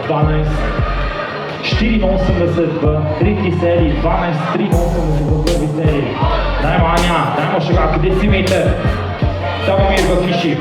12-84 v tretji seriji, 12-83 v prvi seriji. Dajmo Anja, dajmo še kak decimeter, da bomo mir v hiši.